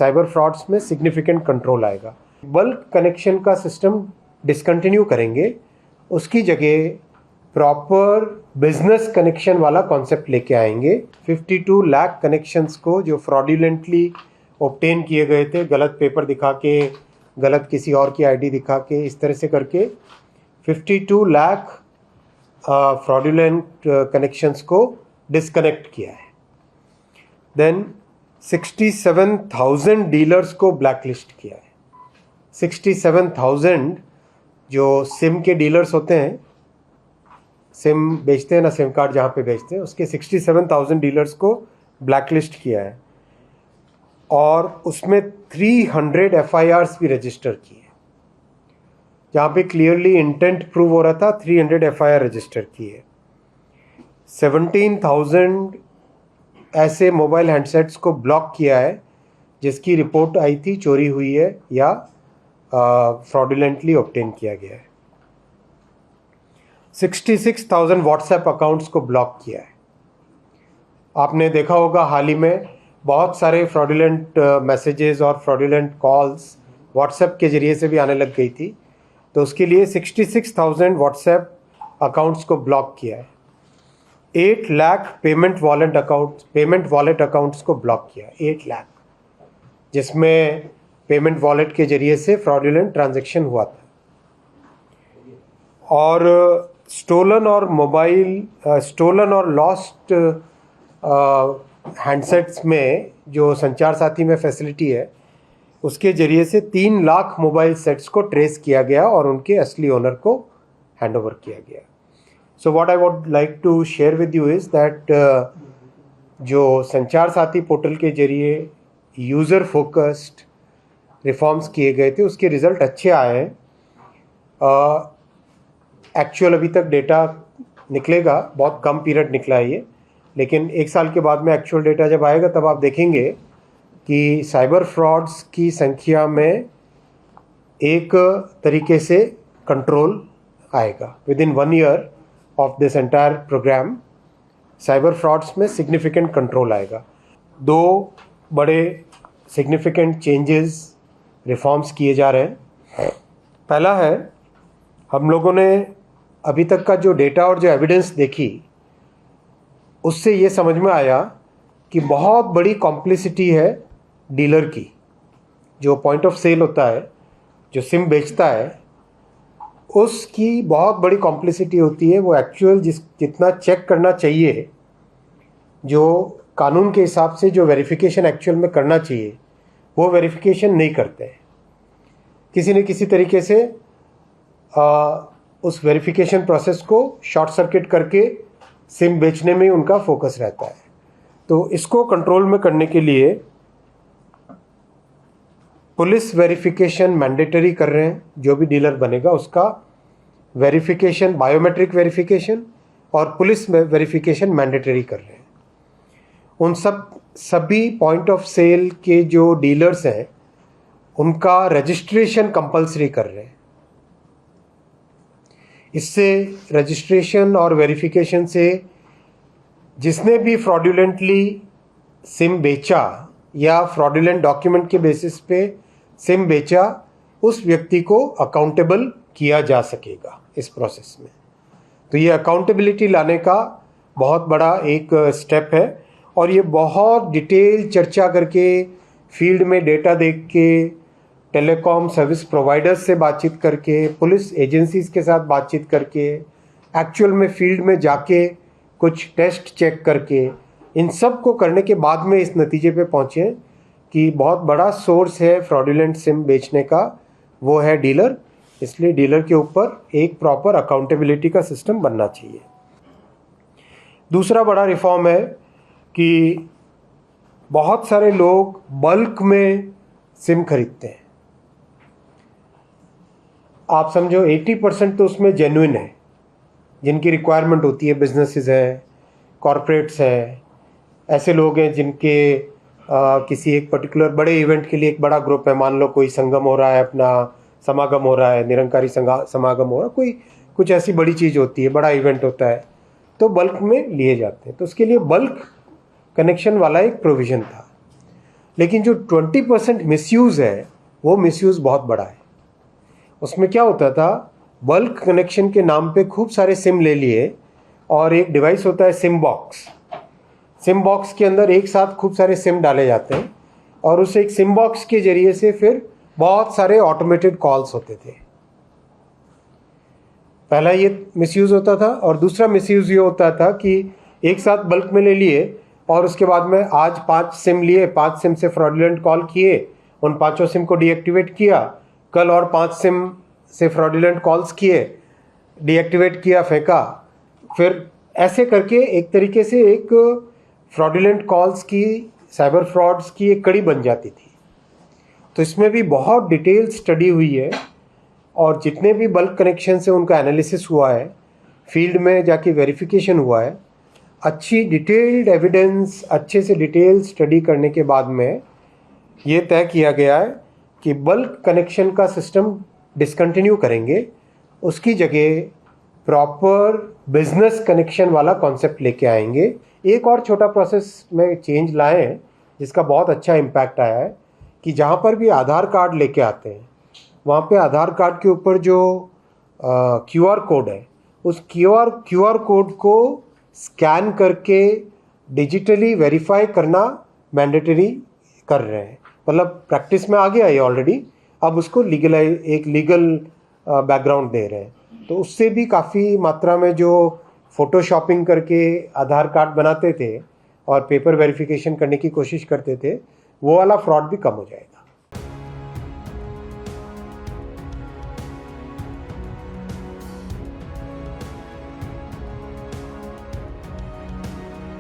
Cyber frauds में significant control आएगा। Bulk connection का सिस्टम डिसकंटिन्यू करेंगे, उसकी जगह प्रॉपर बिजनेस कनेक्शन वाला कॉन्सेप्ट लेके आएंगे। 52 लाख कनेक्शंस को जो फ्रॉडुलेंटली ऑब्टेन किए गए थे, गलत पेपर दिखा के, गलत किसी और की आईडी दिखा के, इस तरह से करके 52 लाख फ्रॉडुलेंट कनेक्शंस को डिस्कनेक्ट किया है। देन 67,000 डीलर्स को ब्लैकलिस्ट किया है। 67,000 जो सिम के डीलर्स होते हैं, सिम बेचते हैं ना, सिम कार्ड जहाँ पे बेचते हैं, उसके 67,000 डीलर्स को ब्लैकलिस्ट किया है और उसमें 300 FIRs भी रजिस्टर किए। जहाँ पे क्लियरली इंटेंट प्रूव हो रहा था, 300 FIR रजिस्टर किए। 17,000 ऐसे मोबाइल हैंडसेट्स को ब्लॉक किया है जिसकी रिपोर्ट आई थी चोरी हुई है या फ्रॉडुलेंटली ऑब्टेन किया गया है। 66,000 व्हाट्सएप अकाउंट्स को ब्लॉक किया है। आपने देखा होगा हाल ही में बहुत सारे फ्रॉडुलेंट मैसेजेस और फ्रॉडुलेंट कॉल्स व्हाट्सएप के ज़रिए से भी आने लग गई थी, तो उसके लिए 66,000 व्हाट्सएप अकाउंट्स को ब्लॉक किया है। 8 लाख पेमेंट वॉलेट अकाउंट्स को ब्लॉक किया, 8 लाख, जिसमें पेमेंट वॉलेट के ज़रिए से फ्रॉडुलेंट ट्रांजैक्शन हुआ था। और स्टोलन और लॉस्ट हैंडसेट्स में जो संचार साथी में फैसिलिटी है, उसके ज़रिए से 3 लाख मोबाइल सेट्स को ट्रेस किया गया और उनके असली ओनर को हैंडओवर किया गया। So what I would like to share with you is that जो संचार साथी पोर्टल के ज़रिए यूज़र फोकस्ड रिफॉर्म्स किए गए थे, उसके रिज़ल्ट अच्छे आए हैं। एक्चुअल अभी तक डेटा निकलेगा, बहुत कम पीरियड निकला है ये, लेकिन 1 साल के बाद में एक्चुअल डेटा जब आएगा तब आप देखेंगे कि साइबर फ्रॉड्स की संख्या में एक तरीके से कंट्रोल आएगा। Within 1 year of this entire program cyber frauds में सिग्निफिकेंट कंट्रोल आएगा। 2 बड़े सिग्निफिकेंट चेंजेस, रिफॉर्म्स किए जा रहे हैं। पहला है, हम लोगों ने अभी तक का जो डेटा और जो एविडेंस देखी, उससे ये समझ में आया कि बहुत बड़ी कॉम्प्लिसिटी है डीलर की। जो पॉइंट ऑफ सेल होता है, जो सिम बेचता है, उसकी बहुत बड़ी कॉम्प्लिसिटी होती है। वो एक्चुअल जितना चेक करना चाहिए, जो कानून के हिसाब से जो वेरिफिकेशन एक्चुअल में करना चाहिए, वो वेरिफिकेशन नहीं करते हैं। किसी न किसी तरीके से उस वेरिफिकेशन प्रोसेस को शॉर्ट सर्किट करके सिम बेचने में उनका फोकस रहता है। तो इसको कंट्रोल में करने के लिए पुलिस वेरिफिकेशन मैंडेटरी कर रहे हैं। जो भी डीलर बनेगा उसका वेरिफिकेशन, बायोमेट्रिक वेरिफिकेशन और पुलिस वेरिफिकेशन मैंडेटरी कर रहे हैं। उन सभी पॉइंट ऑफ सेल के जो डीलर्स हैं, उनका रजिस्ट्रेशन कंपलसरी कर रहे हैं। इससे रजिस्ट्रेशन और वेरिफिकेशन से जिसने भी फ्रॉडुलेंटली सिम बेचा या फ्रॉडुलेंट डॉक्यूमेंट के बेसिस पे सिम बेचा, उस व्यक्ति को अकाउंटेबल किया जा सकेगा इस प्रोसेस में। तो ये अकाउंटेबिलिटी लाने का बहुत बड़ा एक स्टेप है और ये बहुत डिटेल चर्चा करके, फील्ड में डेटा देख के, टेलीकॉम सर्विस प्रोवाइडर्स से बातचीत करके, पुलिस एजेंसीज़ के साथ बातचीत करके, एक्चुअल में फील्ड में जाके कुछ टेस्ट चेक करके, इन सब को करने के बाद में इस नतीजे पे पहुँचे कि बहुत बड़ा सोर्स है फ्रॉडुलेंट सिम बेचने का, वो है डीलर। इसलिए डीलर के ऊपर एक प्रॉपर अकाउंटेबिलिटी का सिस्टम बनना चाहिए। दूसरा बड़ा रिफॉर्म है कि बहुत सारे लोग बल्क में सिम खरीदते हैं। आप समझो 80% तो उसमें जेन्युइन है, जिनकी रिक्वायरमेंट होती है, बिजनेसेस हैं, कॉरपोरेट्स हैं, ऐसे लोग हैं जिनके किसी एक पर्टिकुलर बड़े इवेंट के लिए एक बड़ा ग्रुप है। मान लो कोई संगम हो रहा है, अपना समागम हो रहा है, निरंकारी समागम हो रहा है, कोई कुछ ऐसी बड़ी चीज़ होती है, बड़ा इवेंट होता है, तो बल्क में लिए जाते हैं। तो उसके लिए बल्क कनेक्शन वाला एक प्रोविज़न था। लेकिन जो 20% मिसयूज़ है वो मिसयूज़ बहुत बड़ा है। उसमें क्या होता था, बल्क कनेक्शन के नाम पे खूब सारे सिम ले लिए और एक डिवाइस होता है सिम बॉक्स। सिम बॉक्स के अंदर एक साथ खूब सारे सिम डाले जाते हैं और उस एक सिम बॉक्स के ज़रिए से फिर बहुत सारे ऑटोमेटेड कॉल्स होते थे। पहला ये मिसयूज़ होता था और दूसरा मिसयूज़ ये होता था कि एक साथ बल्क में ले लिए और उसके बाद में आज 5 सिम लिए, 5 सिम से फ्रॉडुलेंट कॉल किए, उन 5 सिम को डीएक्टिवेट किया, कल और 5 सिम से फ्रॉडुलेंट कॉल्स किए, डीएक्टिवेट किया, फेंका। फिर ऐसे करके एक तरीके से एक फ्रॉडुलेंट कॉल्स की, साइबर फ्रॉड्स की एक कड़ी बन जाती थी। तो इसमें भी बहुत डिटेल स्टडी हुई है और जितने भी बल्क कनेक्शन से उनका एनालिसिस हुआ है, फील्ड में जाके वेरिफिकेशन हुआ है, अच्छी डिटेल्ड एविडेंस, अच्छे से डिटेल स्टडी करने के बाद में ये तय किया गया है कि बल्क कनेक्शन का सिस्टम डिसकंटिन्यू करेंगे, उसकी जगह प्रॉपर बिजनेस कनेक्शन वाला कॉन्सेप्ट लेके आएंगे। एक और छोटा प्रोसेस में चेंज लाए हैं जिसका बहुत अच्छा इम्पैक्ट आया है कि जहाँ पर भी आधार कार्ड लेके आते हैं वहाँ पे आधार कार्ड के ऊपर जो QR कोड है, उस QR कोड को स्कैन करके डिजिटली वेरीफाई करना मैंडेटरी कर रहे हैं। मतलब प्रैक्टिस में आ गया ये ऑलरेडी, अब उसको एक लीगल बैकग्राउंड दे रहे हैं। तो उससे भी काफ़ी मात्रा में जो फ़ोटोशॉपिंग करके आधार कार्ड बनाते थे और पेपर वेरिफिकेशन करने की कोशिश करते थे, वो वाला फ्रॉड भी कम हो जाएगा।